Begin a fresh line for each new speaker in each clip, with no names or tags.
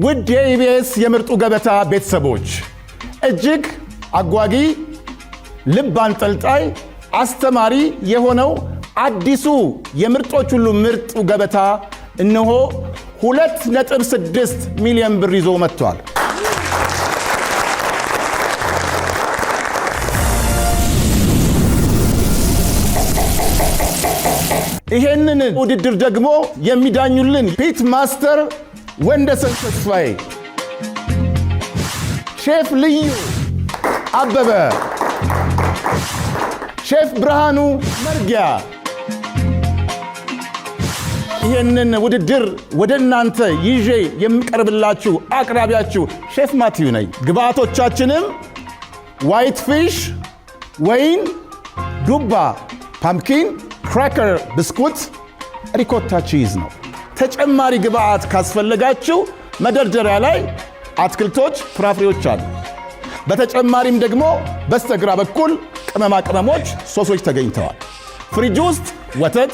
ውድ የኢቢኤስ የምርጡ ገበታ ቤተሰቦች እጅግ አጓጊ ልብ አንጠልጣይ አስተማሪ የሆነው አዲሱ የምርጦች ሁሉ ምርጡ ገበታ እነሆ 2.6 ሚሊዮን ብር ይዞ መጥቷል። ይሄንን ውድድር ደግሞ የሚዳኙልን ፒት ማስተር ወንደሰን ተስፋዬ፣ ሼፍ ልዩ አበበ፣ ሼፍ ብርሃኑ መርጊያ። ይሄንን ውድድር ወደ እናንተ ይዤ የምቀርብላችሁ አቅራቢያችሁ ሼፍ ማቲው ነኝ። ግብአቶቻችንም ዋይት ፊሽ፣ ወይን፣ ዱባ፣ ፓምኪን፣ ክራከር፣ ብስኩት፣ ሪኮታ ቺዝ ነው። ተጨማሪ ግብአት ካስፈለጋችሁ መደርደሪያ ላይ አትክልቶች፣ ፍራፍሬዎች አሉ። በተጨማሪም ደግሞ በስተግራ በኩል ቅመማ ቅመሞች፣ ሶሶች ተገኝተዋል። ፍሪጅ ውስጥ ወተት፣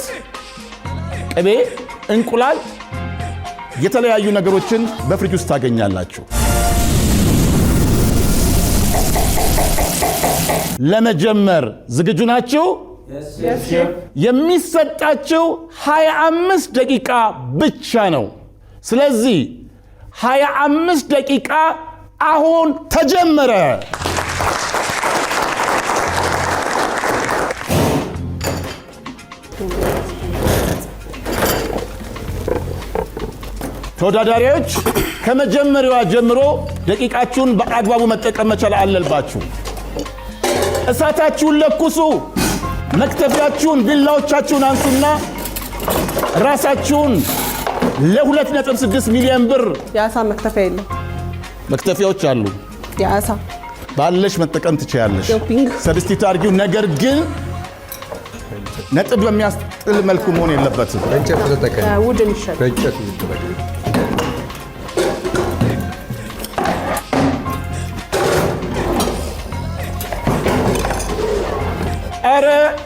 ቅቤ፣ እንቁላል፣ የተለያዩ ነገሮችን በፍሪጅ ውስጥ ታገኛላችሁ። ለመጀመር ዝግጁ ናችሁ? የሚሰጣችሁ 25 ደቂቃ ብቻ ነው። ስለዚህ 25 ደቂቃ አሁን ተጀመረ። ተወዳዳሪዎች ከመጀመሪያዋ ጀምሮ ደቂቃችሁን በአግባቡ መጠቀም መቻል አለባችሁ። እሳታችሁን ለኩሱ። መክተፊያችሁን፣ ቢላዎቻችሁን አንሱና ራሳችሁን ለ2.6 ሚሊዮን ብር
የአሳ መክተፊያ የለም።
መክተፊያዎች አሉ።
የአሳ
ባለሽ መጠቀም ትችያለሽ። ሰብስቲት አድርጊው። ነገር ግን ነጥብ በሚያስጥል መልኩ መሆን የለበትም።
በእንጨት ተጠቀም።
ውድን ይሻል።
በእንጨት ተጠቀም።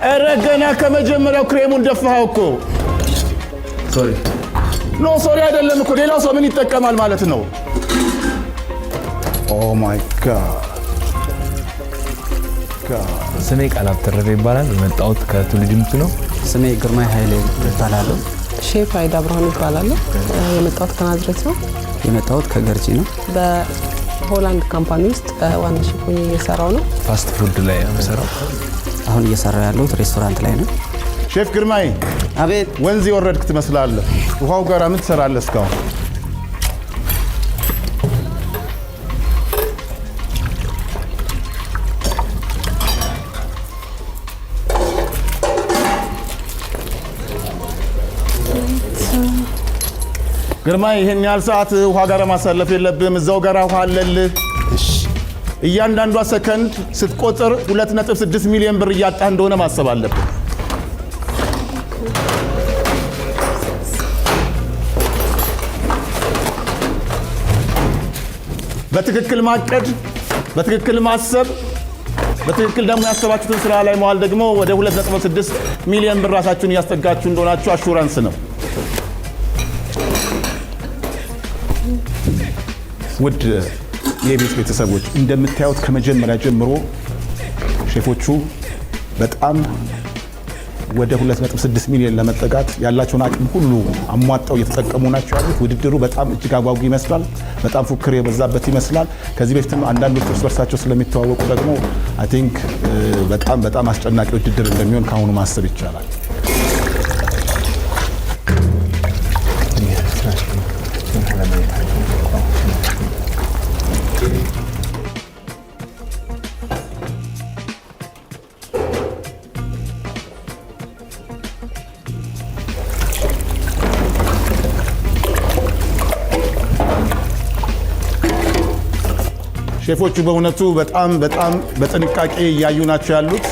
ኧረ ገና ከመጀመሪያው ክሬሙን ደፋኸው እኮ። ሶሪ አይደለም እኮ። ሌላው ሰው ምን ይጠቀማል ማለት ነው? ኦ ማይ ጋድ።
ስሜ ቃላብ ተረፈ ይባላል። የመጣሁት ከትውልድ ነው።
ስሜ ግርማይ ኃይሌ ይባላል።
ሼፍ አይዳ ብርሃኑ ይባላል። የመጣሁት ከናዝሬት ነው።
የመጣሁት ከገርጂ ነው።
በሆላንድ ካምፓኒ ውስጥ ዋና ሼፍ ሆኜ እየሰራው ነው።
ፋስት ፉድ ላይ ነው የምሰራው።
አሁን እየሰራው ያለሁት ሬስቶራንት ላይ ነው።
ሼፍ ግርማይ፣
አቤት።
ወንዝ የወረድክ ትመስላለህ። ውሃው ጋር ምን ትሰራለህ እስካሁን? ግርማይ፣ ይሄን ያህል ሰዓት ውሃ ጋር ማሳለፍ የለብህም። እዛው ጋር ውሃ አለልህ። እያንዳንዷ ሰከንድ ስትቆጥር 2.6 ሚሊዮን ብር እያጣህ እንደሆነ ማሰብ አለብህ። በትክክል ማቀድ፣ በትክክል ማሰብ፣ በትክክል ደግሞ ያሰባችሁትን ስራ ላይ መዋል ደግሞ ወደ 2.6 ሚሊዮን ብር ራሳችሁን እያስጠጋችሁ እንደሆናችሁ አሹራንስ ነው። ውድ የኢቢኤስ ቤተሰቦች እንደምታዩት ከመጀመሪያ ጀምሮ ሼፎቹ በጣም ወደ 2.6 ሚሊዮን ለመጠጋት ያላቸውን አቅም ሁሉ አሟጣው እየተጠቀሙ ናቸው ያሉት። ውድድሩ በጣም እጅግ አጓጊ ይመስላል። በጣም ፉክክር የበዛበት ይመስላል። ከዚህ በፊትም አንዳንዶች እርስ በርሳቸው ስለሚተዋወቁ ደግሞ አይ ቲንክ በጣም አስጨናቂ ውድድር እንደሚሆን ከአሁኑ ማሰብ ይቻላል። ሼፎቹ በእውነቱ በጣም በጥንቃቄ እያዩ ናቸው ያሉት።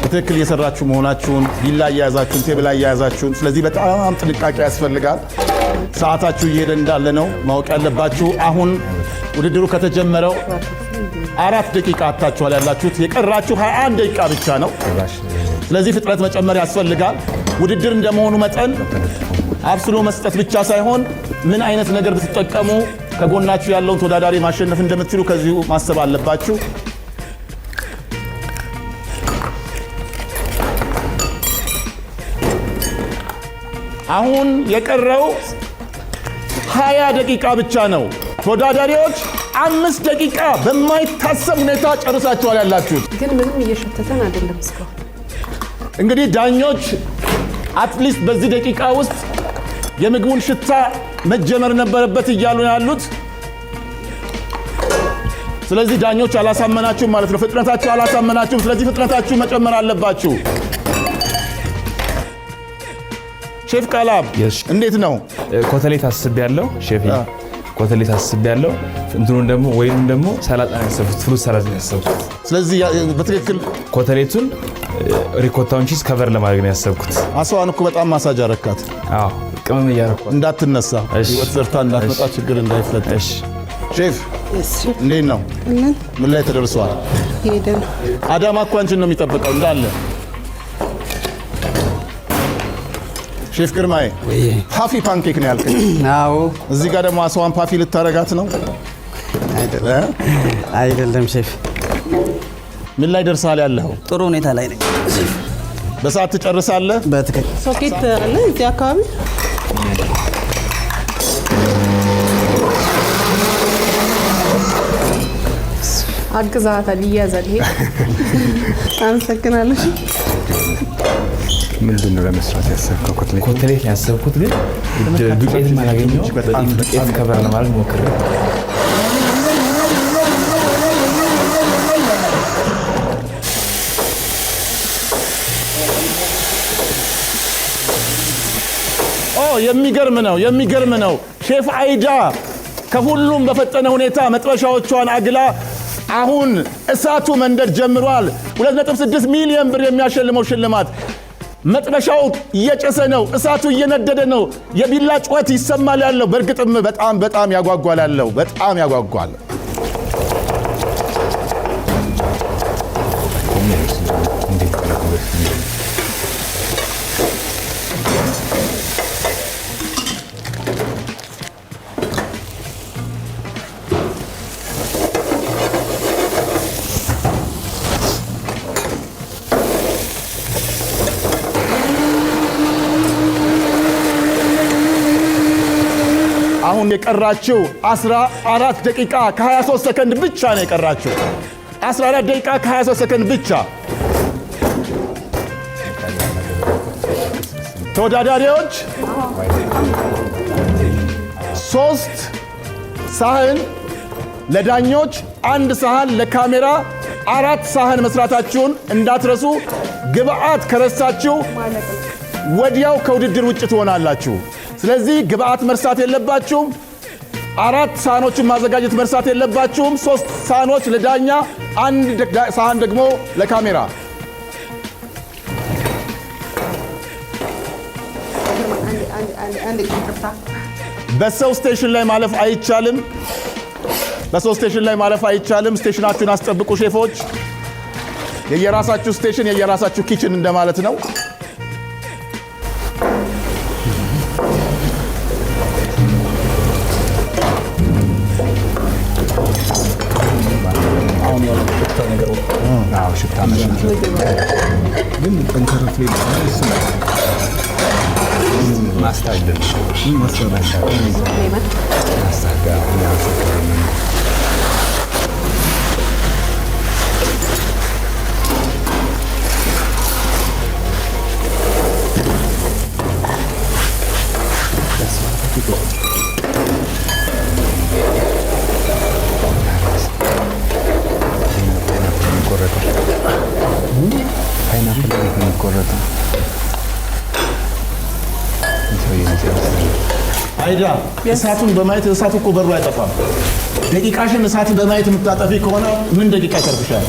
በትክክል እየሰራችሁ መሆናችሁን፣ ቢላ እያያዛችሁን፣ ቴብል እያያዛችሁን። ስለዚህ በጣም ጥንቃቄ ያስፈልጋል። ሰዓታችሁ እየሄደ እንዳለ ነው ማወቅ ያለባችሁ። አሁን ውድድሩ ከተጀመረው 4 ደቂቃ አታችኋል ያላችሁት። የቀራችሁ 21 ደቂቃ ብቻ ነው። ስለዚህ ፍጥነት መጨመር ያስፈልጋል። ውድድር እንደመሆኑ መጠን አብስሎ መስጠት ብቻ ሳይሆን ምን አይነት ነገር ብትጠቀሙ ከጎናችሁ ያለውን ተወዳዳሪ ማሸነፍ እንደምትችሉ ከዚሁ ማሰብ አለባችሁ። አሁን የቀረው 20 ደቂቃ ብቻ ነው። ተወዳዳሪዎች 5 ደቂቃ በማይታሰብ ሁኔታ ጨርሳችኋል ያላችሁት።
ግን ምንም እየሸተተን አይደለም እስካሁን።
እንግዲህ ዳኞች አትሊስት በዚህ ደቂቃ ውስጥ የምግቡን ሽታ መጀመር ነበረበት እያሉ ያሉት። ስለዚህ ዳኞች አላሳመናችሁም ማለት ነው። ፍጥነታችሁ አላሳመናችሁም። ስለዚህ ፍጥነታችሁ መጨመር አለባችሁ። ሼፍ ቃላብ እንዴት ነው?
ኮተሌት አስቤያለሁ ሼፍ፣ ኮተሌት አስቤያለሁ። እንትኑን ደግሞ ወይንም ደግሞ ሰላጣ ነው ያሰብኩት፣ ፍሩት ሰላጣ ነው ያሰብኩት።
ስለዚህ በትክክል
ኮተሌቱን ሪኮታውን ቺዝ ከቨር ለማድረግ ነው ያሰብኩት።
አሳዋን እኮ በጣም ማሳጅ አረካት።
አዎ ቅመም እያረኳት
እንዳትነሳ፣ ህይወት ዘርታ እንዳትመጣ፣ ችግር እንዳይፈጠር። ሼፍ እንዴት ነው? ምን ላይ ተደርሷል?
ሄደን
አዳማ እኮ አንቺን ነው የሚጠብቀው እንዳለ። ሼፍ ግርማዬ ፓፊ ፓንኬክ ነው ያልከኝ?
አዎ።
እዚህ ጋር ደግሞ አሳዋን ፓፊ ልታረጋት ነው?
አይደለም ሼፍ።
ምን ላይ ደርሳል ያለው?
ጥሩ ሁኔታ ላይ ነኝ።
በሰዓት ትጨርሳለህ?
በትክክል።
ሶኬት አለ እዚህ አካባቢ። አግዛታል፣ ይያዛል። ይሄ አመሰግናለሁ።
ምንድን ነው ለመስራት ያሰብከው?
ኮተሌት ያሰብኩት ግን ዱቄትም አላገኘሁም። ዱቄት ከቨር ለማድረግ ሞክሬ
የሚገርም ነው። ሼፍ አይዳ ከሁሉም በፈጠነ ሁኔታ መጥበሻዎቿን አግላ አሁን እሳቱ መንደድ ጀምሯል። 2.6 ሚሊዮን ብር የሚያሸልመው ሽልማት። መጥበሻው እየጨሰ ነው፣ እሳቱ እየነደደ ነው። የቢላ ጩኸት ይሰማል ያለው። በእርግጥም በጣም ያጓጓል ያለው፣ በጣም ያጓጓል። አሁን የቀራችው 14 ደቂቃ ከ23 ሰከንድ ብቻ ነው የቀራችው። 14 ደቂቃ ከ23 ሰከንድ ብቻ። ተወዳዳሪዎች 3 ሳህን ለዳኞች፣ 1 ሳህን ለካሜራ፣ 4 ሳህን መስራታችሁን እንዳትረሱ። ግብአት ከረሳችሁ ወዲያው ከውድድር ውጭ ትሆናላችሁ። ስለዚህ ግብአት መርሳት የለባችሁም። 4 ሳህኖችን ማዘጋጀት መርሳት የለባችሁም። 3 ሳህኖች ለዳኛ፣ 1 ሳህን ደግሞ ለካሜራ። በሰው ስቴሽን ላይ ማለፍ አይቻልም። ስቴሽናችሁን አስጠብቁ ሼፎች። የየራሳችሁ ስቴሽን የየራሳችሁ ኪችን እንደማለት ነው።
ሽታ ግን ጠንከር ፍሌም
አይዳ እሳቱን በማየት እሳቱ እኮ በሩ አይጠፋም። ደቂቃሽን እሳትን በማየት የምታጠፊ ከሆነ ምን ደቂቃ ይተርፍሻል?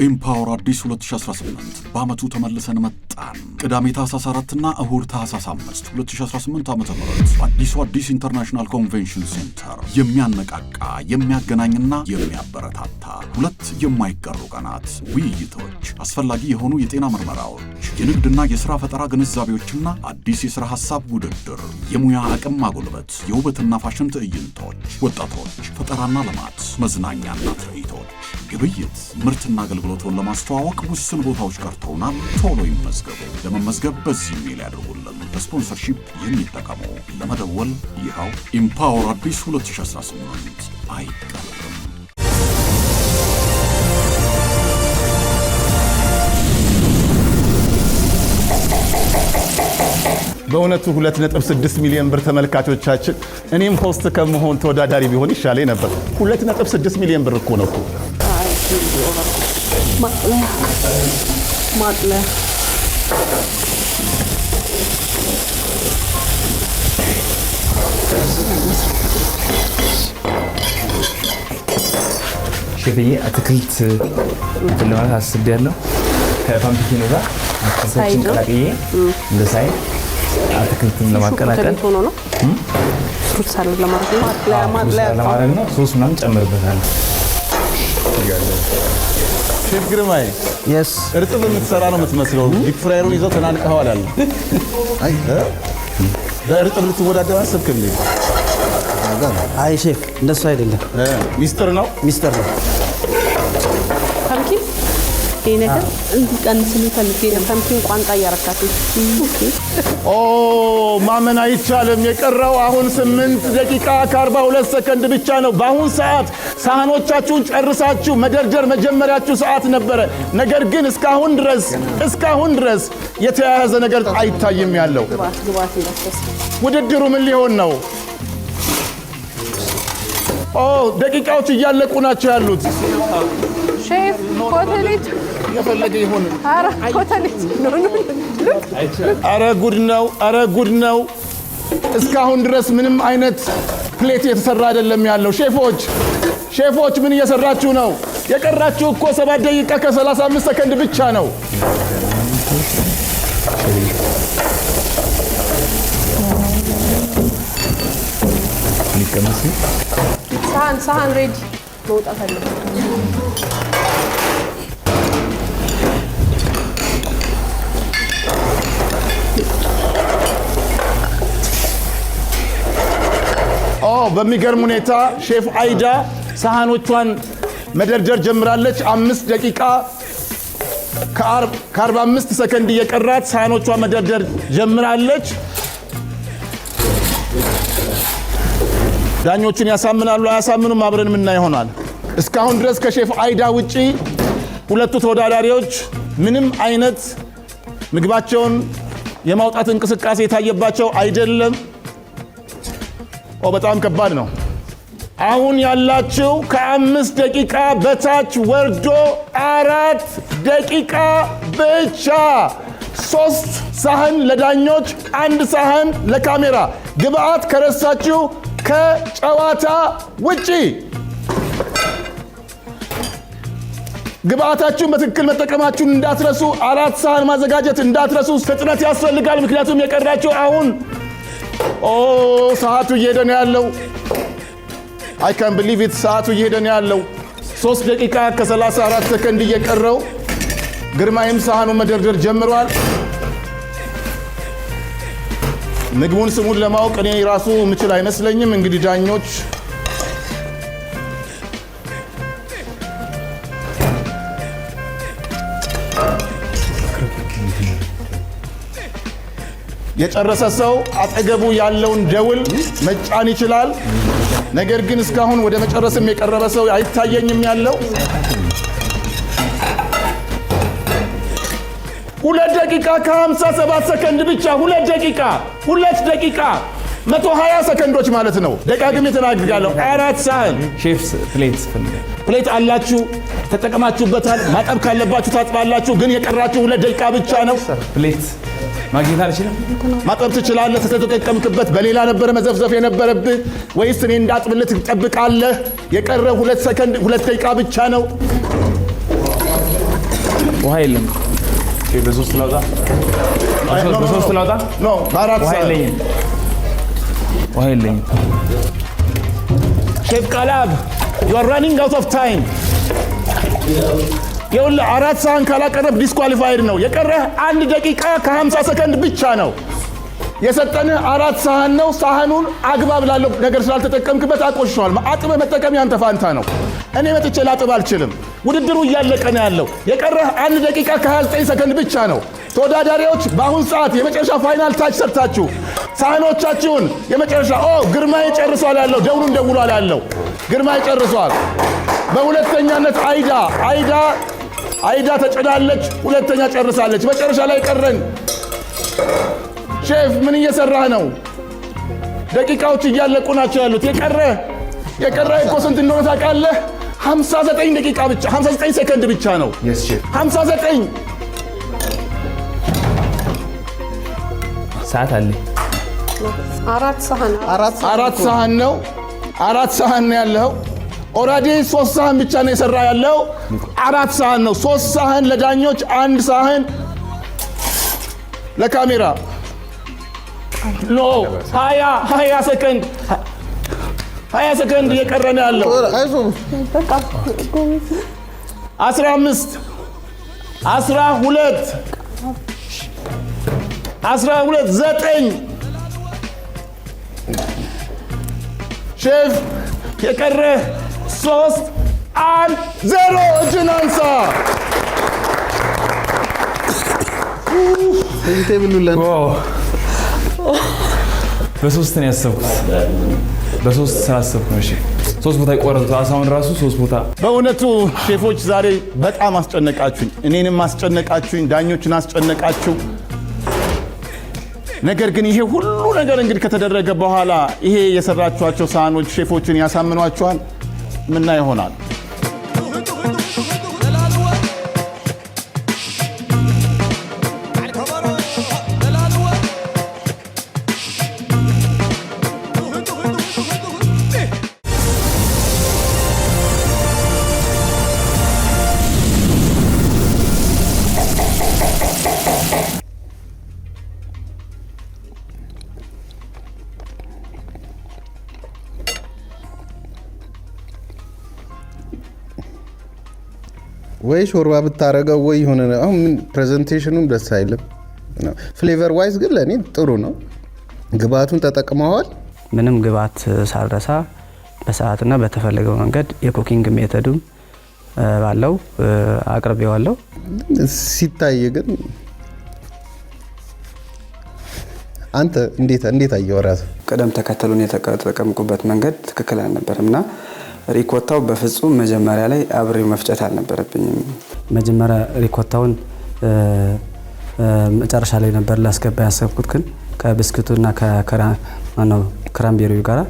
ኢምፓወር አዲስ 2018 በአመቱ ተመልሰን መጣ። መጣን። ቅዳሜ ታህሳስ 4 እና እሁድ ታህሳስ 5 2018 ዓ.ም በአዲሱ አዲስ ኢንተርናሽናል ኮንቬንሽን ሴንተር የሚያነቃቃ የሚያገናኝና የሚያበረታታ ሁለት የማይቀሩ ቀናት ውይይቶች፣ አስፈላጊ የሆኑ የጤና ምርመራዎች፣ የንግድና የሥራ ፈጠራ ግንዛቤዎችና አዲስ የሥራ ሐሳብ ውድድር፣ የሙያ አቅም ማጎልበት፣ የውበትና ፋሽን ትዕይንቶች፣ ወጣቶች፣ ፈጠራና ልማት፣ መዝናኛና ትርኢቶች፣ ግብይት፣ ምርትና አገልግሎቱን ለማስተዋወቅ ውስን ቦታዎች ቀርተውናል። ቶሎ ይመዝገቡ። ለመመዝገብ በዚህ ሜል ያድርጉልን። ለስፖንሰርሺፕ የሚጠቀሙ ለመደወል ይኸው ኢምፓወር አዲስ 2018 አይቀርም።
በእውነቱ 2.6 ሚሊዮን ብር ተመልካቾቻችን፣ እኔም ሆስት ከመሆን ተወዳዳሪ ቢሆን ይሻለኝ ነበር። 2.6 ሚሊዮን ብር እኮ ነው።
ማጥለያ
ሼፍዬ አትክልት ለማለት አስቤያለሁ። ከፓምፒኪኑ ጋር አትክልቶችን ቀላቅዬ እንደ ሳይድ አትክልትን ለማቀላቀል
ሆኖ ነው ፍሩት ሳላድ ለማድረግ ነው። ማጥለያ
ለማድረግ ነው። ሶስ ምናምን ጨምርበታለሁ።
ሼፍ ግርማይ
የስ
እርጥብ የምትሰራ ነው የምትመስለው። ዲፕ ፍራየሩን ይዘው ተናንቀዋል አለ። አይ በእርጥብ ልትወዳደር አሰብክ እንዴ?
አይ ሼፍ እንደሱ አይደለም።
ሚስጥር ነው
ነው።
ፓምኪን ይሄ ነገር እንዲቀንስ ፈልጌ ነው። ፓምኪን ቋንጣ እያረካት
ኦ ማመን አይቻልም። የቀረው አሁን 8 ደቂቃ ከ42 ሰከንድ ብቻ ነው። በአሁን ሰዓት ሳህኖቻችሁን ጨርሳችሁ መደርደር መጀመሪያችሁ ሰዓት ነበረ። ነገር ግን እስካሁን ድረስ የተያያዘ ነገር አይታይም ያለው።
ግባት
ውድድሩ ምን ሊሆን ነው? ኦ ደቂቃዎች እያለቁ ናቸው ያሉት።
ሼፍ ኮተሌት
የፈለገ ይሁን።
አረ ኮተሌት
አረ ጉድ ነው። እስካሁን ድረስ ምንም አይነት ፕሌት የተሰራ አይደለም ያለው። ሼፎች ምን እየሰራችሁ ነው? የቀራችሁ እኮ 7 ደቂቃ ከ35 ሰከንድ ብቻ ነው።
ሳህን ሬዲ መውጣት አለበት።
በሚገርም ሁኔታ ሼፍ አይዳ ሳህኖቿን መደርደር ጀምራለች። 5 ደቂቃ ከ45 ሰከንድ እየቀራት ሳህኖቿን መደርደር ጀምራለች። ዳኞቹን ያሳምናሉ አያሳምኑም አብረን ምና ይሆናል። እስካሁን ድረስ ከሼፍ አይዳ ውጪ ሁለቱ ተወዳዳሪዎች ምንም አይነት ምግባቸውን የማውጣት እንቅስቃሴ የታየባቸው አይደለም። በጣም ከባድ ነው። አሁን ያላችሁ ከ5 ደቂቃ በታች ወርዶ 4 ደቂቃ ብቻ። 3 ሳህን ለዳኞች፣ 1 ሳህን ለካሜራ። ግብአት ከረሳችሁ ከጨዋታ ውጪ። ግብአታችሁን በትክክል መጠቀማችሁን እንዳትረሱ። 4 ሳህን ማዘጋጀት እንዳትረሱ። ፍጥነት ያስፈልጋል። ምክንያቱም የቀራችሁ አሁን ሰዓቱ እየሄደ ነው ያለው። አይ ካን ቢሊቭ ኢት። ሰዓቱ እየሄደ ነው ያለው። 3 ደቂቃ ከ34 ሰከንድ እየቀረው ግርማይም ሳህኑን መደርደር ጀምሯል። ምግቡን ስሙን ለማወቅ እኔ ራሱ ምችል አይመስለኝም። እንግዲህ ዳኞች የጨረሰ ሰው አጠገቡ ያለውን ደውል መጫን ይችላል። ነገር ግን እስካሁን ወደ መጨረስም የቀረበ ሰው አይታየኝም ያለው። 2 ደቂቃ ከ57 ሰከንድ ብቻ። 2 ደቂቃ 120 ሰከንዶች ማለት ነው። ደጋግሜ ተናግሬያለሁ። 4 ሳህን
ሼፍ
ፕሌት አላችሁ፣ ተጠቀማችሁበታል። ማጠብ ካለባችሁ ታጥባላችሁ። ግን የቀራችሁ 2 ደቂቃ ብቻ ነው።
ፕሌት ማግኘት አልችልም።
ማጠብ ትችላለህ። ተጠቀምክበት። በሌላ ነበረ መዘፍዘፍ የነበረብህ ወይስ እኔ እንዳጥብልህ ትጠብቃለህ? የቀረ 2 ደቂቃ ብቻ ነው።
ውሃ የለም። በሶስት ላውጣ
ኖ በአራት
ውሃ
ሰዓት
የለኝም
ሼፍ ቃላብ you are running out of time ይኸውልህ 4 ሰሃን ካላቀረብ ዲስኳሊፋይድ ነው የቀረህ 1 ደቂቃ ከ50 ሰከንድ ብቻ ነው የሰጠንህ 4 ሰሃን ነው ሳህኑን አግባብ ላለው ነገር ስላልተጠቀምክበት አቆሽሿል አጥበህ መጠቀም ያንተ ፋንታ ነው እኔ መጥቼ ላጥብ አልችልም ውድድሩ እያለቀ ነው ያለው የቀረህ 1 ደቂቃ ከ29 ሰከንድ ብቻ ነው ተወዳዳሪዎች በአሁን ሰዓት የመጨረሻ ፋይናል ታች ሰርታችሁ ሳህኖቻችሁን የመጨረሻ ግርማይ ጨርሷል ያለው ደውሉን ደውሏል ያለው ግርማይ ጨርሷል በሁለተኛነት አይዳ ተጨዳለች ሁለተኛ ጨርሳለች መጨረሻ ላይ ቀረን ሼፍ ምን እየሰራህ ነው ደቂቃዎች እያለቁ ናቸው ያሉት የቀረ እኮ ስንት እንደሆነ ታውቃለህ 59 ደቂቃ ብቻ 59 ሰከንድ ብቻ ነው 59
ሰዓት አለ
4 ሰሃን
4 ሰሃን ነው 4 ሰሃን ነው ያለው ኦሬዲ 3 ሰሃን ብቻ ነው የሰራ ያለው 4 ሰሃን ነው 3 ሰሃን ለዳኞች 1 ሰሃን ለካሜራ ኖ 20 ሰከንድ 20 ሰከንድ እየቀረን ያለው 15 12 9 ሼፍ የቀረ 3 1 0 እጅን አንሳ
በሶስት ነው ያሰብኩት በሶስት ስላሰብኩ ነው እሺ 3 ቦታ ይቆረጡ አሳውን ራሱ 3 ቦታ
በእውነቱ ሼፎች ዛሬ በጣም አስጨነቃችሁኝ እኔንም አስጨነቃችሁኝ ዳኞችን አስጨነቃችሁ ነገር ግን ይሄ ሁሉ ነገር እንግዲህ ከተደረገ በኋላ ይሄ የሰራችኋቸው ሳህኖች ሼፎችን ያሳምኗቸዋል ምንና ይሆናል
ወይ ሾርባ ብታረገው ወይ ሆነ አሁን ፕሬዘንቴሽኑም ደስ አይልም ፍሌቨር ዋይዝ ግን ለኔ ጥሩ ነው ግብአቱን ተጠቅመዋል
ምንም ግብአት ሳልረሳ በሰዓትና በተፈለገው መንገድ የኩኪንግ ሜተዱም ባለው አቅርቤዋለሁ
ሲታይ ግን አንተ እንዴት አየው ራስ
ቀደም ተከተሉን የተጠቀምኩበት መንገድ ትክክል አልነበረምና ሪኮታው በፍጹም መጀመሪያ ላይ አብሬው መፍጨት አልነበረብኝም መጀመሪያ ሪኮታውን መጨረሻ ላይ ነበር ላስገባ ያሰብኩት ግን ከብስኩቱና ከክራምቤሪው ጋር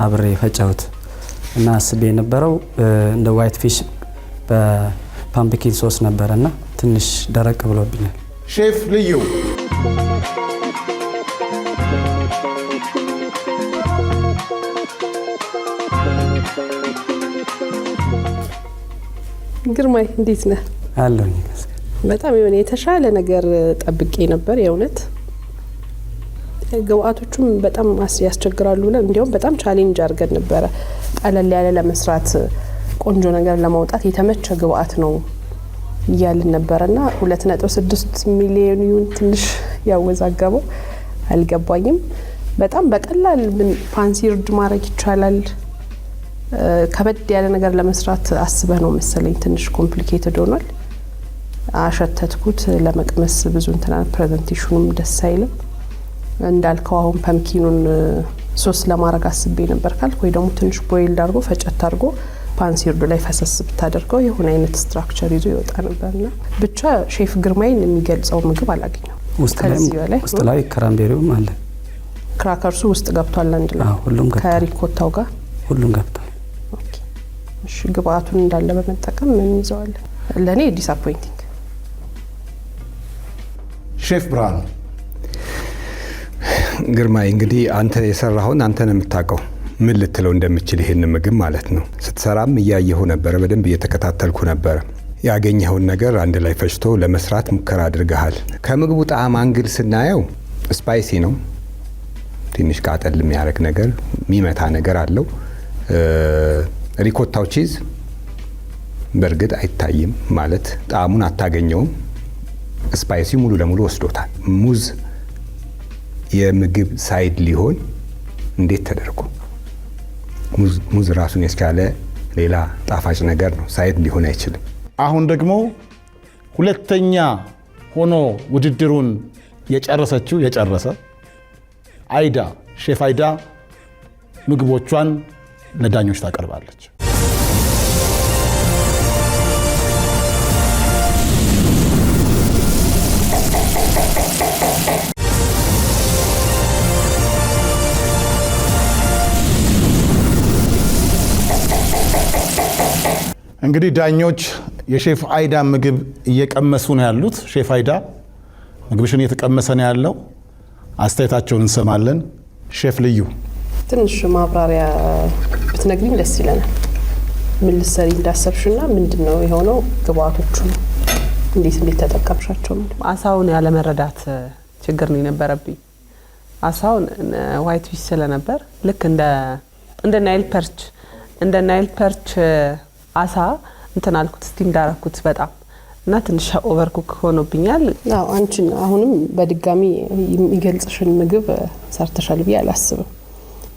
አብሬ ፈጨሁት እና አስቤ የነበረው እንደ ዋይት ፊሽ በፓምፕኪን ሶስ ነበርና ትንሽ ደረቅ ብሎብኛል
ሼፍ ልዩ
ግርማይ እንዴት ነህ
አለኝ
በጣም የሆነ የተሻለ ነገር ጠብቄ ነበር የእውነት ግብአቶቹም በጣም ያስቸግራሉ ብለን እንዲያውም በጣም ቻሌንጅ አድርገን ነበረ ቀለል ያለ ለመስራት ቆንጆ ነገር ለማውጣት የተመቸ ግብአት ነው እያልን ነበርና 2.6 ሚሊዮን ዩን ትንሽ ያወዛገበው አልገባኝም በጣም በቀላል ምን ፋንሲርድ ማድረግ ይቻላል ከበድ ያለ ነገር ለመስራት አስበህ ነው መሰለኝ ትንሽ ኮምፕሊኬትድ ሆኗል አሸተትኩት ለመቅመስ ብዙ እንትና ፕሬዘንቴሽኑም ደስ አይልም እንዳልከው አሁን ፓምኪኑን ሶስ ለማድረግ አስቤ ነበር ካልኩ ወይ ደግሞ ትንሽ ቦይል አድርጎ ፈጨት አድርጎ ፓንሲርዱ ላይ ፈሰስ ብታደርገው የሆነ አይነት ስትራክቸር ይዞ ይወጣ ነበርና ብቻ ሼፍ ግርማይን የሚገልጸው ምግብ አላገኘው
ውስጥ ላይ ክራምቤሪውም አለ
ክራከርሱ ውስጥ ገብቷል አንድ ላይ ከሪኮታው ጋር
ሁሉም ገብቷል
ኦኬ እሺ ግብአቱን እንዳለ በመጠቀም ምን ይዘዋል ለኔ ዲስአፖይንቲንግ
ሼፍ ብርሃኑ
ግርማይ እንግዲህ አንተ የሰራውን አንተ ነው የምታውቀው ምን ልትለው እንደምችል ይሄን ምግብ ማለት ነው ስትሰራም እያየሁ ነበር በደንብ እየተከታተልኩ ነበር ያገኘኸውን ነገር አንድ ላይ ፈጭቶ ለመስራት ሙከራ አድርገሃል። ከምግቡ ጣዕም አንግል ስናየው ስፓይሲ ነው። ትንሽ ቃጠል የሚያደርግ ነገር የሚመታ ነገር አለው። ሪኮታው ቺዝ በእርግጥ አይታይም ማለት ጣዕሙን አታገኘውም። ስፓይሲ ሙሉ ለሙሉ ወስዶታል። ሙዝ የምግብ ሳይድ ሊሆን እንዴት ተደርጎ? ሙዝ ራሱን የቻለ ሌላ ጣፋጭ ነገር ነው። ሳይድ ሊሆን አይችልም።
አሁን ደግሞ ሁለተኛ ሆኖ ውድድሩን የጨረሰ አይዳ ሼፍ አይዳ ምግቦቿን ለዳኞች ታቀርባለች። እንግዲህ ዳኞች የሼፍ አይዳ ምግብ እየቀመሱ ነው ያሉት። ሼፍ አይዳ ምግብሽን እየተቀመሰ ነው ያለው። አስተያየታቸውን እንሰማለን። ሼፍ ልዩ
ትንሽ ማብራሪያ ብትነግሪኝ ደስ ይለናል። ምን ልትሰሪ እንዳሰብሽና ምንድነው የሆነው? ግብአቶቹ እንዴት ተጠቀምሻቸው?
አሳውን ያለመረዳት ችግር ነው የነበረብኝ። አሳውን ዋይት ፊሽ ስለነበር ልክ እንደ ናይል ፐርች አሳ እንትን አልኩት ስቲም ዳረኩት በጣም እና ትንሽ ኦቨርኩክ ሆኖብኛል።
አዎ አንቺ አሁንም በድጋሚ የሚገልጽሽን ምግብ ሰርተሻል ብዬ አላስብም።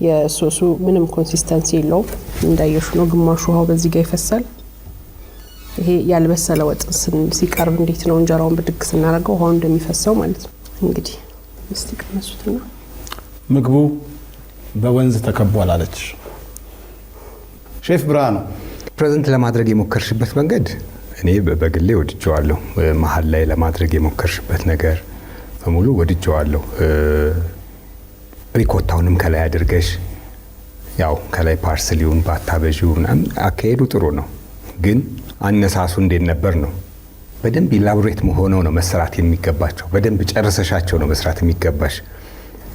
የሶሱ ምንም ኮንሲስተንሲ የለውም። እንዳየሹ ነው። ግማሹ ውሃው በዚህ ጋር ይፈሳል። ይሄ ያልበሰለ ወጥ ሲቀርብ እንዴት ነው እንጀራውን ብድግ ስናደርገው ውሃው እንደሚፈሰው ማለት ነው። እንግዲህ እስቲ ቀመሱትና
ምግቡ በወንዝ ተከቧል አለች ሼፍ ብርሃኑ።
ፕሬዘንት ለማድረግ የሞከርሽበት መንገድ እኔ በግሌ ወድጀዋለሁ። መሀል ላይ ለማድረግ የሞከርሽበት ነገር በሙሉ ወድጀዋለሁ። ሪኮታውንም ከላይ አድርገሽ ያው ከላይ ፓርስሊውን ባታበዢው ምናምን አካሄዱ ጥሩ ነው፣ ግን አነሳሱ እንዴት ነበር ነው? በደንብ ኢላቦሬት መሆነው ነው መስራት የሚገባቸው። በደንብ ጨርሰሻቸው ነው መስራት የሚገባሽ።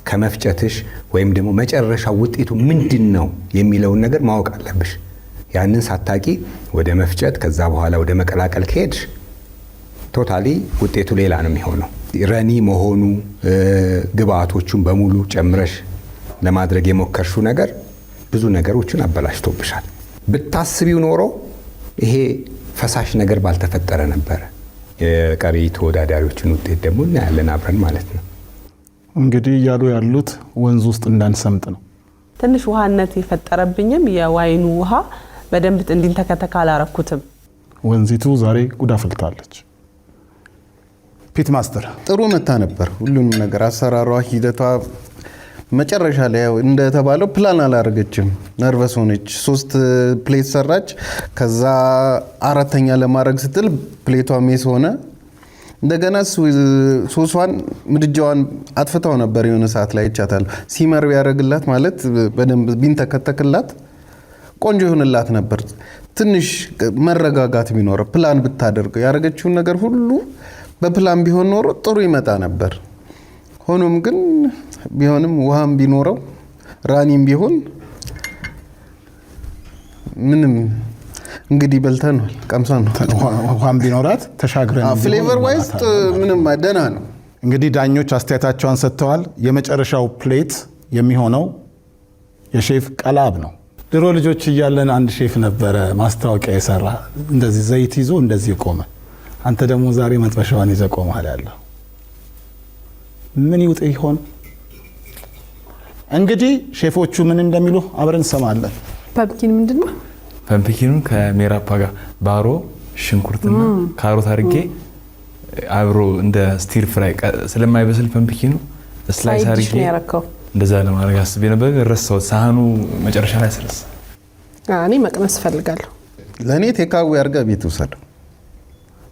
ከመፍጨትሽ ወይም ደግሞ መጨረሻው ውጤቱ ምንድን ነው የሚለውን ነገር ማወቅ አለብሽ። ያንን ሳታቂ ወደ መፍጨት ከዛ በኋላ ወደ መቀላቀል ከሄድሽ ቶታሊ ውጤቱ ሌላ ነው የሚሆነው። ረኒ መሆኑ ግብአቶቹን በሙሉ ጨምረሽ ለማድረግ የሞከርሽው ነገር ብዙ ነገሮችን አበላሽቶብሻል። ብታስቢው ኖሮ ይሄ ፈሳሽ ነገር ባልተፈጠረ ነበረ። የቀሪ ተወዳዳሪዎችን ውጤት ደግሞ እናያለን አብረን ማለት ነው።
እንግዲህ እያሉ ያሉት ወንዝ ውስጥ እንዳንሰምጥ ነው።
ትንሽ ውሃነት የፈጠረብኝም የዋይኑ ውሃ በደንብ እንዲንተከተካ አላረኩትም።
ወንዚቱ ዛሬ ጉድ አፍልታለች። ፒት ማስተር
ጥሩ መታ ነበር። ሁሉንም ነገር አሰራሯ፣ ሂደቷ መጨረሻ ላይ እንደተባለው ፕላን አላረገችም። ነርቨስ ሆነች። 3 ፕሌት ሰራች። ከዛ 4ኛ ለማድረግ ስትል ፕሌቷ ሜስ ሆነ። እንደገና ሶሷን ምድጃዋን አጥፍታው ነበር። የሆነ ሰዓት ላይ ይቻታል ሲመር ቢያደርግላት ማለት በደንብ ቢንተከተክላት ቆንጆ ይሆንላት ነበር። ትንሽ መረጋጋት ቢኖር ፕላን ብታደርገው ያደረገችውን ነገር ሁሉ በፕላን ቢሆን ኖሮ ጥሩ ይመጣ ነበር። ሆኖም ግን ቢሆንም ውሃም ቢኖረው ራኒም ቢሆን ምንም እንግዲህ በልተናል፣ ቀምሰን ነው።
ውሃም ቢኖራት ተሻግረን
ፍሌቨር ዋይዝ ምንም ደህና ነው።
እንግዲህ ዳኞች አስተያየታቸውን ሰጥተዋል። የመጨረሻው ፕሌት የሚሆነው የሼፍ ቀላብ ነው። ድሮ ልጆች እያለን አንድ ሼፍ ነበረ ማስታወቂያ የሰራ እንደዚህ ዘይት ይዞ እንደዚህ ቆመ። አንተ ደግሞ ዛሬ መጥበሻዋን ይዘህ ቆመሃል ያለው ምን ይውጥ ይሆን? እንግዲህ ሼፎቹ ምን እንደሚሉ አብረን እንሰማለን።
ፐምኪን ምንድነው?
ፐምኪኑን ከሜራፓ ጋር ባሮ ሽንኩርትና ካሮት አድርጌ አብሮ እንደ ስቲር ፍራይ ስለማይበስል ፐምኪኑ ስላይስ አድርጌ እንደዛ ለማድረግ አስቤ ነበር። ረሳሁት። ሳህኑ መጨረሻ ላይ ስለሳ
እኔ መቅመስ ፈልጋለሁ።
ለኔ ቴካዊ አድርጋ ቤት ውሰደው።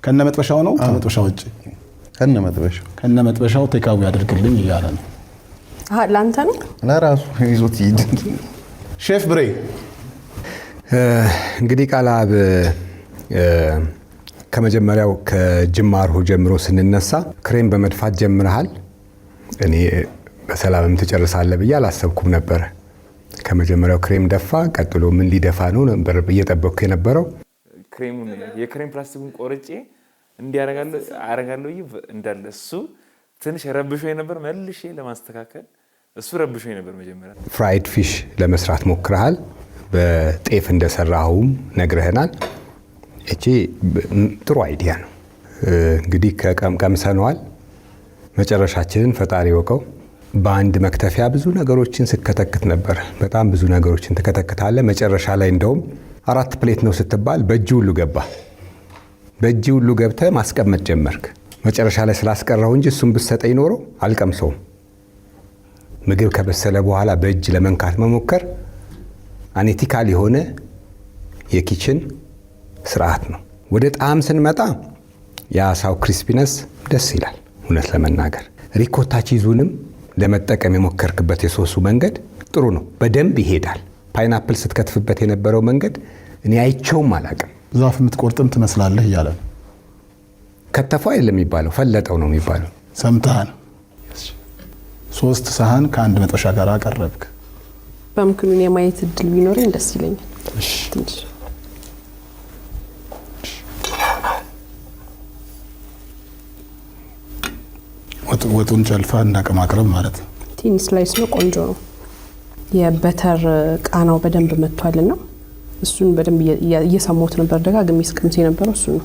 ከነመጥበሻው ነው ከመጥበሻው ውጪ ከነመጥበሻው ቴካዊ አድርግልኝ እያለ ነው።
ላንተ ነው
ለራሱ ይዞት ይድ
ሼፍ ብሬ
እንግዲህ ቀላብ ከመጀመሪያው ከጅማሩ ጀምሮ ስንነሳ ክሬም በመድፋት ጀምረሃል። እኔ በሰላምም ትጨርሳለህ ብዬ አላሰብኩም ነበር። ከመጀመሪያው ክሬም ደፋ፣ ቀጥሎ ምን ሊደፋ ነው ነበር እየጠበቅኩ የነበረው።
ክሬሙን የክሬም ፕላስቲኩን ቆርጬ እንዲያረጋለሁ እንዳለ እሱ ትንሽ ረብሾኝ ነበር። መልሼ ለማስተካከል እሱ ረብሾኝ ነበር። መጀመሪያ
ፍራይድ ፊሽ ለመስራት ሞክረሃል። በጤፍ እንደሰራሁም ነግረህናል። እቺ ጥሩ አይዲያ ነው። እንግዲህ ቀምሰነዋል። መጨረሻችንን ፈጣሪ ወቀው። በአንድ መክተፊያ ብዙ ነገሮችን ስከተክት ነበር። በጣም ብዙ ነገሮችን ትከተክታለህ። መጨረሻ ላይ እንደውም 4 ፕሌት ነው ስትባል በእጅ ሁሉ ገባ። በእጅ ሁሉ ገብተህ ማስቀመጥ ጀመርክ። መጨረሻ ላይ ስላስቀረው እንጂ እሱን ብትሰጠኝ ኖሮ አልቀምሰውም። ምግብ ከበሰለ በኋላ በእጅ ለመንካት መሞከር አኔቲካል የሆነ የኪችን ስርዓት ነው። ወደ ጣዕም ስንመጣ የአሳው ክሪስፒነስ ደስ ይላል። እውነት ለመናገር ሪኮታ ቺዙንም ለመጠቀም የሞከርክበት የሶሱ መንገድ ጥሩ ነው፣ በደንብ ይሄዳል። ፓይናፕል ስትከትፍበት የነበረው መንገድ እኔ አይቼውም አላቅም።
ዛፍ የምትቆርጥም ትመስላለህ እያለ ነው።
ከተፈው አይደለም የሚባለው፣ ፈለጠው ነው የሚባለው።
ሰምተሃል? 3 ሳህን ከአንድ መጥበሻ ጋር አቀረብክ።
በምክኑን የማየት እድል ቢኖረኝ ደስ ይለኛል። ትንሽ
ወጡን ጨልፋ እንዳቀማቅረብ ማለት ነው።
ቲኒ ስላይስ ነው፣ ቆንጆ ነው። የበተር ቃናው በደንብ መጥቷልና እሱን በደንብ እየሰማሁት ነበር። ደጋግሜ ስቀምስ የነበረው እሱ ነው።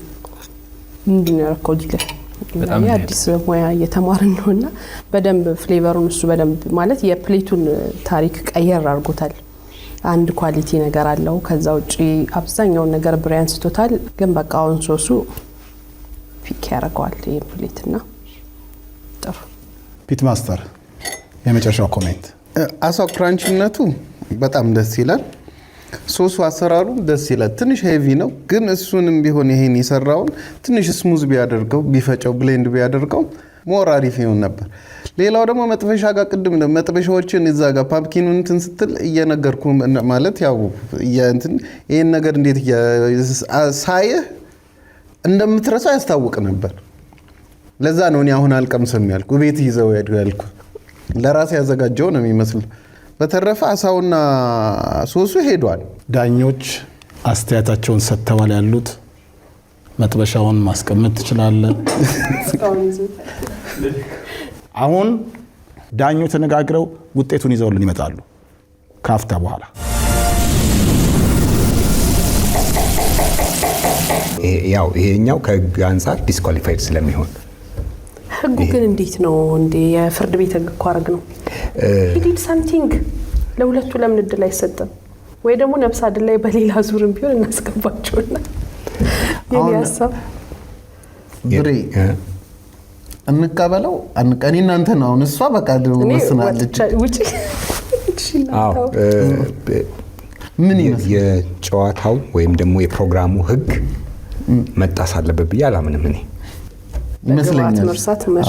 ምንድን ነው ያደረከው? በጣም አዲስ ሙያ እየተማርን ነውና በደንብ ፍሌቨሩን እሱ በደንብ ማለት የፕሌቱን ታሪክ ቀየር አድርጎታል። አንድ ኳሊቲ ነገር አለው። ከዛ ውጪ አብዛኛውን ነገር ብሬ አንስቶታል። ግን በቃ አሁን ሶሱ ፒክ ያደርገዋል ይሄን ፕሌትና ጥሩ።
ፒት ማስተር የመጨረሻው ኮሜንት።
አሳው ክራንቺነቱ በጣም ደስ ይላል። ሶሱ አሰራሩ ደስ ይላል። ትንሽ ሄቪ ነው፣ ግን እሱንም ቢሆን ይሄን የሰራውን ትንሽ ስሙዝ ቢያደርገው ቢፈጨው ብሌንድ ቢያደርገው ሞር አሪፍ ይሆን ነበር። ሌላው ደግሞ መጥበሻ ጋር ቅድም መጥበሻዎችን እዛ ጋር ፓምኪኑን እንትን ስትል እየነገርኩ ማለት ያው እንትን ይሄን ነገር እንዴት ሳይህ እንደምትረሳው ያስታውቅ ነበር። ለዛ ነው እኔ አሁን አልቀምስም ያልኩ፣ ቤት ይዘው ያልኩ ለራሴ ያዘጋጀው ነው የሚመስል። በተረፈ አሳውና ሶሱ ሄዷል።
ዳኞች አስተያየታቸውን ሰጥተዋል ያሉት። መጥበሻውን ማስቀመጥ ትችላለህ። አሁን ዳኞች ተነጋግረው ውጤቱን ይዘውልን ይመጣሉ ካፍታ በኋላ።
ያው ይሄኛው ከህግ አንጻር ዲስኳሊፋይድ ስለሚሆን
ህጉ ግን እንዴት ነው እንዴ? የፍርድ ቤት ህግ እኮ አረግ ነው። ዲድ ሳምቲንግ ለሁለቱ ለምን እድል አይሰጥም? ወይ ደግሞ ነፍስ አድል ላይ በሌላ ዙርም ቢሆን እናስገባቸውና የኔ ሀሳብ
ብሬ እንቀበለው አንቀኒ እናንተ ነው። አሁን እሷ በቃ ወስናለች።
ውጪ
ምን ይመስል
የጨዋታው ወይም ደግሞ የፕሮግራሙ ህግ መጣስ አለበት ብዬ አላምንም እኔ
ይመስለኛል።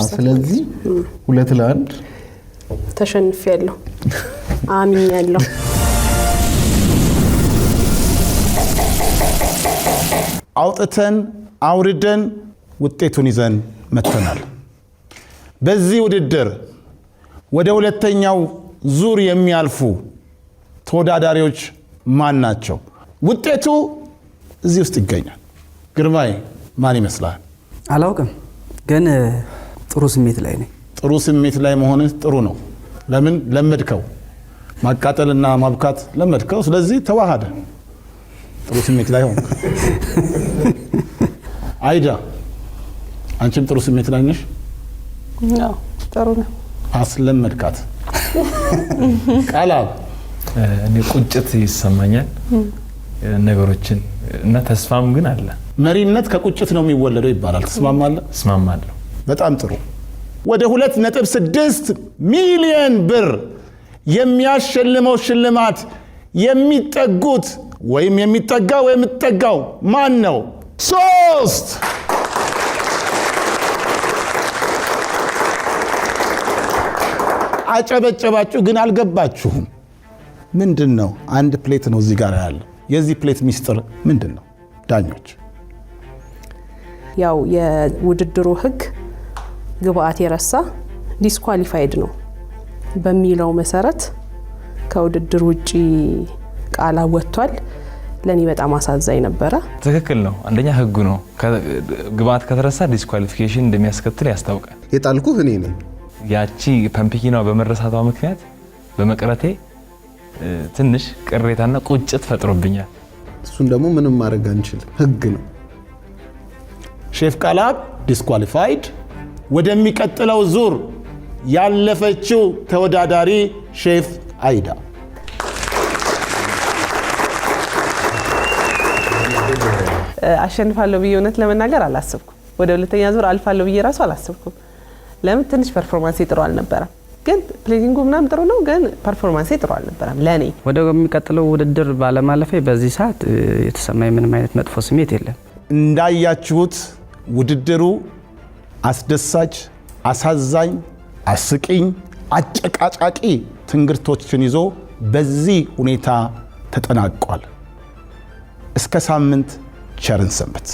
ስለዚህ 2-1
ተሸንፌያለሁ። አምኛለሁ።
አውጥተን አውርደን ውጤቱን ይዘን መጥተናል። በዚህ ውድድር ወደ ሁለተኛው ዙር የሚያልፉ ተወዳዳሪዎች ማን ናቸው? ውጤቱ እዚህ ውስጥ ይገኛል። ግርማይ ማን ይመስላል?
አላውቅም፣ ግን ጥሩ ስሜት ላይ ነኝ።
ጥሩ ስሜት ላይ መሆንህ ጥሩ ነው። ለምን ለመድከው? ማቃጠልና ማብካት ለመድከው። ስለዚህ ተዋሃደ። ጥሩ ስሜት ላይ ሆንክ። አይዳ አንቺም ጥሩ ስሜት ላይ ነሽ?
አዎ ጥሩ ነው።
አስለመድካት። ቃላብ
እኔ ቁጭት ይሰማኛል ነገሮችን እና ተስፋም ግን አለ።
መሪነት ከቁጭት ነው የሚወለደው ይባላል። ተስማማለህ?
እስማማለሁ።
በጣም ጥሩ። ወደ 2.6 ሚሊዮን ብር የሚያሸልመው ሽልማት የሚጠጉት ወይም የሚጠጋው ወይም የምትጠጋው ማን ነው? 3 አጨበጨባችሁ፣ ግን አልገባችሁም። ምንድን ነው? አንድ ፕሌት ነው እዚህ ጋር ያለው። የዚህ ፕሌት ሚስጥር ምንድን ነው? ዳኞች
ያው የውድድሩ ህግ ግብአት የረሳ ዲስኳሊፋይድ ነው በሚለው መሰረት ከውድድር ውጪ ቃላ ወጥቷል። ለኔ በጣም አሳዛኝ ነበረ።
ትክክል ነው። አንደኛ ህጉ ነው። ግብአት ከተረሳ ዲስኳሊፊኬሽን እንደሚያስከትል ያስታውቃል።
የጣልኩህ እኔ ነኝ።
ያቺ ፐምፕኪኗ በመረሳቷ ምክንያት በመቅረቴ ትንሽ ቅሬታና ቁጭት ፈጥሮብኛል።
እሱን ደግሞ ምንም ማድረግ አንችልም፣ ህግ ነው።
ሼፍ ቃላብ ዲስኳሊፋይድ። ወደሚቀጥለው ዙር ያለፈችው ተወዳዳሪ ሼፍ አይዳ።
አሸንፋለሁ ብዬ እውነት ለመናገር አላሰብኩም። ወደ ሁለተኛ ዙር አልፋለሁ ብዬ ራሱ አላሰብኩም። ለምን ትንሽ ፐርፎርማንስ ጥሩ አልነበረም። ግን ፕሌቲንጉ ምናምን ጥሩ ነው፣ ግን ፐርፎርማንስ ጥሩ አልነበረም ለኔ።
ወደሚቀጥለው ውድድር ባለማለፌ በዚህ ሰዓት የተሰማኝ ምንም አይነት መጥፎ ስሜት የለም።
እንዳያችሁት ውድድሩ አስደሳች፣ አሳዛኝ፣ አስቂኝ፣ አጨቃጫቂ ትንግርቶችን ይዞ በዚህ ሁኔታ ተጠናቋል። እስከ ሳምንት ቸርን ሰንብት።